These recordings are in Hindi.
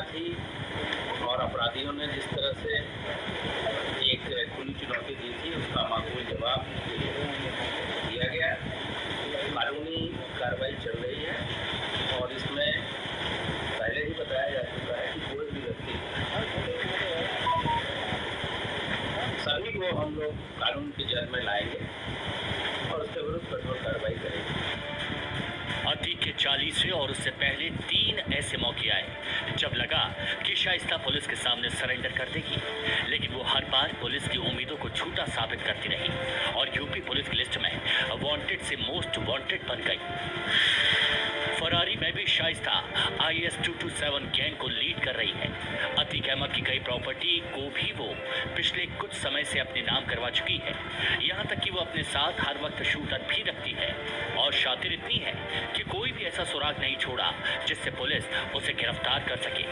साथ ही और अपराधियों ने जिस तरह से एक खुली चुनौती दी थी, उसका माकूल जवाब दिया गया। कानूनी कार्रवाई चल रही है और इसमें पहले ही बताया जा चुका है कि कोई भी व्यक्ति, सभी को हम लोग कानून की जद में लाएंगे और उसके विरुद्ध कठोर कार्रवाई करेंगे। अतीक के 40वें और उससे पहले 3 ऐसे मौके आए जब लगा कि शाइस्ता पुलिस के सामने सरेंडर कर देगी, लेकिन वो हर बार पुलिस की उम्मीदों को झूठा साबित करती रही और यूपी पुलिस की लिस्ट में वांटेड से मोस्ट वांटेड बन गई। फरारी में भी शाइस्ता IS 227 गैंग को लीड कर रही है। अतीक अहमद की कई प्रॉपर्टी को भी वो पिछले कुछ समय से अपने नाम करवा चुकी है। यहाँ तक कि वो अपने साथ हर वक्त शूटर भी रखती है और शातिर इतनी है कि कोई भी ऐसा सुराग नहीं छोड़ा जिससे पुलिस उसे गिरफ्तार कर सके।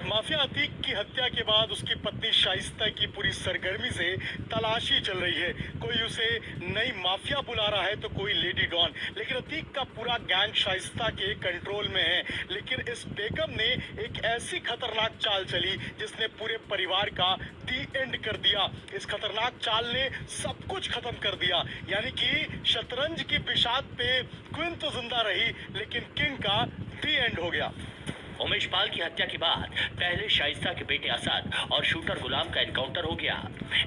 माफिया अतीक की हत्या के बाद उसकी पत्नी शाइस्ता की पूरी सरगर्मी से तलाशी चल रही है। कोई उसे नई माफिया बुला रहा है तो कोई लेडी डॉन, लेकिन अतीक का पूरा गैंग शाइस्ता के कंट्रोल में है। लेकिन इस बेगम ने एक ऐसी खतरनाक चाल चली जिसने पूरे परिवार का दी एंड कर दिया। इस खतरनाक चाल ने सब कुछ खत्म कर दिया, यानी कि शतरंज की बिशात पे क्वीन तो जिंदा रही लेकिन किंग का दी एंड हो गया। उमेश पाल की हत्या के बाद पहले शाइस्ता के बेटे असद और शूटर गुलाम का एनकाउंटर हो गया।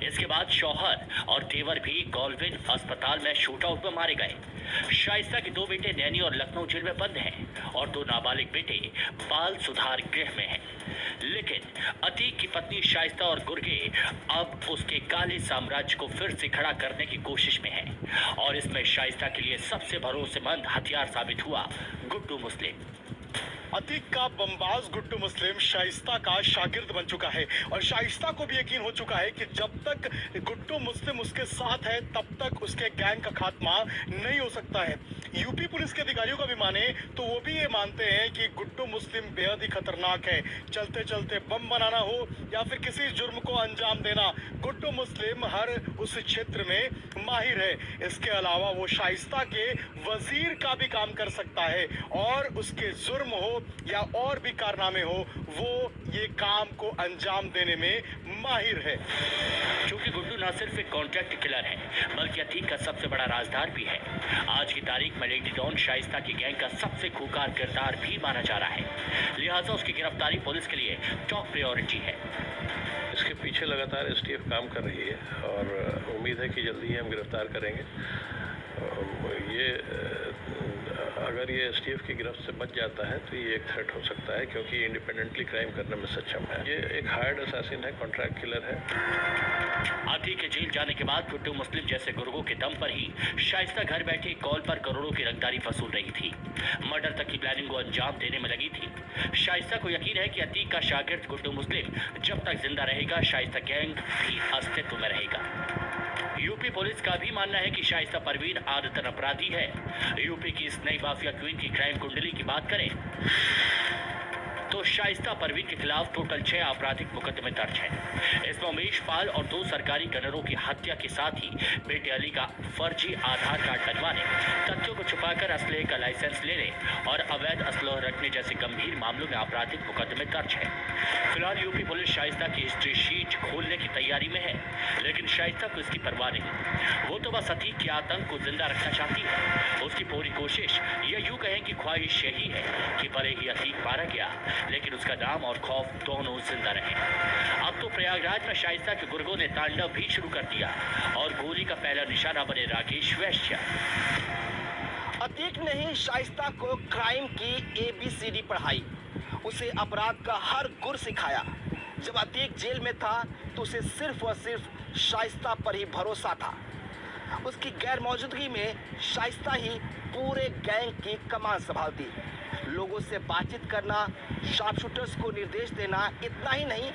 इसके बाद शौहर और तेवर भी गोल्विन अस्पताल में शूट आउट में मारे गए। शाइस्ता के 2 बेटे नैनी और लखनऊ जेल में बंद हैं और 2 नाबालिग बेटे बाल सुधार गृह में हैं। लेकिन अतीक की पत्नी शाइस्ता और गुर्गे अब उसके काले साम्राज्य को फिर से खड़ा करने की कोशिश में है और इसमें शाइस्ता के लिए सबसे भरोसेमंद हथियार साबित हुआ गुड्डू मुस्लिम। अतीक का बमबाज गुड्डू मुस्लिम शाइस्ता का शागिर्द बन चुका है और शाइस्ता को भी यकीन हो चुका है कि जब तक गुड्डू मुस्लिम उसके साथ है तब तक उसके गैंग का खात्मा नहीं हो सकता है। यूपी पुलिस के अधिकारियों का भी माने तो वो भी ये मानते हैं कि गुड्डू मुस्लिम बेहद ही खतरनाक है। चलते चलते बम बनाना हो या फिर किसी जुर्म को अंजाम देना, गुड्डू मुस्लिम हर उस क्षेत्र में माहिर है। इसके अलावा वो शाइस्ता के वजीर का भी काम कर सकता है और उसके जुर्म हो या और भी कारनामे हो, वो ये काम को अंजाम देने में माहिर है। क्योंकि गुड्डू न सिर्फ एक कॉन्ट्रैक्ट किलर है बल्कि अतीक का सबसे बड़ा राजदार भी है। आज की तारीख में लेडी डॉन शाइस्ता की गैंग का सबसे खूंखार किरदार भी माना जा रहा है, लिहाजा उसकी गिरफ्तारी पुलिस के लिए टॉप प्रायोरिटी है। इसके पीछे लगातार STF काम कर रही है और उम्मीद है कि जल्दी ही हम गिरफ्तार करेंगे। ये अगर ये STF की गिरफ्त से बच जाता है तो ये एक थ्रेट हो सकता है क्योंकि इंडिपेंडेंटली क्राइम करने में सक्षम है। ये एक हायर्ड असैसिन है, कॉन्ट्रैक्ट किलर है। अतीक के जेल जाने के बाद गुड्डू मुस्लिम जैसे गुर्गों के दम पर ही शाइस्ता घर बैठे कॉल पर करोड़ों की रंगदारी वसूल रही थी, मर्डर तक की प्लानिंग को अंजाम देने में लगी थी। शाइस्ता को यकीन है कि अतीक का शागिर्द गुड्डू मुस्लिम जब तक जिंदा रहेगा शाइस्ता गैंग भी अस्तित्व में रहेगा। यूपी पुलिस का भी मानना है कि शाइस्ता परवीन आदतन अपराधी है। यूपी की इस नई माफिया क्वीन की क्राइम कुंडली की बात करें तो शाइस्ता परवीन के खिलाफ टोटल 6 आपराधिक मुकदमे दर्ज हैं। इसमें उमेश पाल और 2 सरकारी गनरों की हत्या के साथ ही बेटे अली का फर्जी आधार कार्ड बनवाने, तथ्यों को छुपाकर असलहे का लाइसेंस लेने और अवैध असलह रखने जैसे गंभीर मामलों में आपराधिक मुकदमे दर्ज हैं। फिलहाल यूपी पुलिस शाइस्ता की हिस्ट्री शीट खोलने की तैयारी में है, लेकिन शाइस्ता को इसकी परवाह नहीं। वो तो बस अतीक के आतंक को जिंदा रखना चाहती है। उसकी पूरी कोशिश या यूं कहें कि ख्वाहिश यही है कि भले ही अतीक मारा गया लेकिन उसका नाम और खौफ दोनों जिंदा रहे। अब तो प्रयागराज में शाइस्ता के गुर्गों ने तांडव भी शुरू कर दिया और गोली का पहला निशाना बने राकेश वैश्य। अतीक ने ही शाइस्ता को क्राइम की ABCD पढ़ाई, उसे अपराध का हर गुर सिखाया। जब अतीक जेल में था तो उसे सिर्फ और सिर्फ शाइस्ता पर ही भरोसा था। उसकी गैर मौजूदगी में शाइस्ता ही पूरे गैंग की कमान संभालती। लोगों से बातचीत करना, शार्प शूटर्स को निर्देश देना, इतना ही नहीं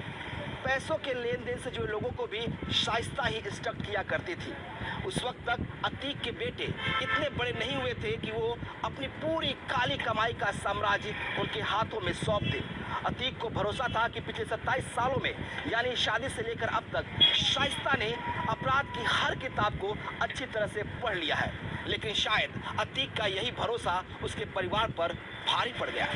पैसों के लेन देन से जुड़े लोगों को भी शाइस्ता ही इंस्ट्रक्ट किया करती थी। उस वक्त तक अतीक के बेटे इतने बड़े नहीं हुए थे कि वो अपनी पूरी काली कमाई का साम्राज्य उनके हाथों में सौंप दे। अतीक को भरोसा था कि पिछले 27 सालों में यानी शादी से लेकर अब तक शाइस्ता ने अपराध की हर किताब को अच्छी तरह से पढ़ लिया है, लेकिन शायद अतीक का यही भरोसा उसके परिवार पर भारी पड़ गया।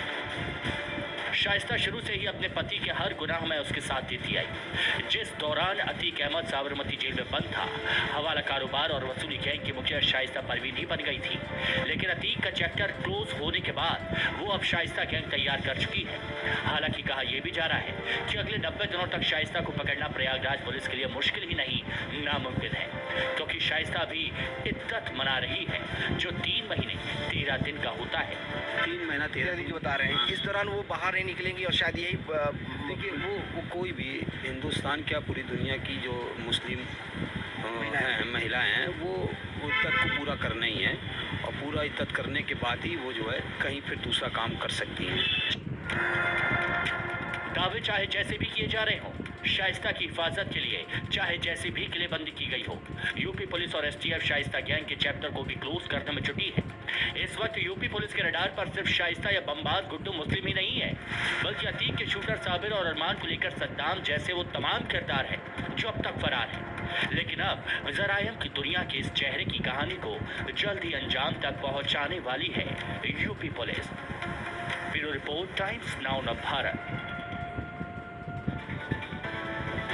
शाइस्ता शुरू से ही अपने पति के हर गुनाह में उसके साथ देती आई। जिस दौरान अतीक अहमद साबरमती जेल में बंद था, हवाला कारोबार और वसूली गैंग की मुखिया शाइस्ता परवीन ही बन गई थी। लेकिन अतीक का चैप्टर क्लोज होने के बाद वो अब शाइस्ता गैंग तैयार कर चुकी है। हालांकि कहा यह भी जा रहा है कि अगले 90 दिनों तक शाइस्ता को पकड़ना प्रयागराज पुलिस के लिए मुश्किल ही नहीं, नामुमकिन है, क्योंकि शाइस्ता भी इद्दत मना रही है, जो 3 महीने 13 दिन का होता है। 3 महीना 13 दिन जो बता रहे हैं, इस दौरान वो बाहर नहीं निकलेंगी और शायद यही देखिए वो कोई भी हिंदुस्तान क्या पूरी दुनिया की जो मुस्लिम महिलाएं हैं वो इद्दत को पूरा करना ही है, और पूरा इद्दत करने के बाद ही वो जो है कहीं फिर दूसरा काम कर सकती हैं। दावे चाहे जैसे भी किए जा रहे हों, शाइस्ता की हिफाजत के लिए चाहे जैसी भी किलेबंदी की गई हो, यूपी पुलिस और एसटीएफ शाइस्ता गैंग के चैप्टर को भी क्लोज करने में जुटी है। इस वक्त यूपी पुलिस के रडार पर सिर्फ शाइस्ता या बमबाज गुड्डू मुस्लिम ही नहीं है, बल्कि अतीक के शूटर साबिर और अरमान को लेकर सद्दाम जैसे वो तमाम किरदार हैं जो अब तक फरार हैं। लेकिन अब जराइम की दुनिया के इस चेहरे की कहानी को जल्द ही अंजाम तक पहुंचाने वाली है UP police. Bureau report, times now Bharat.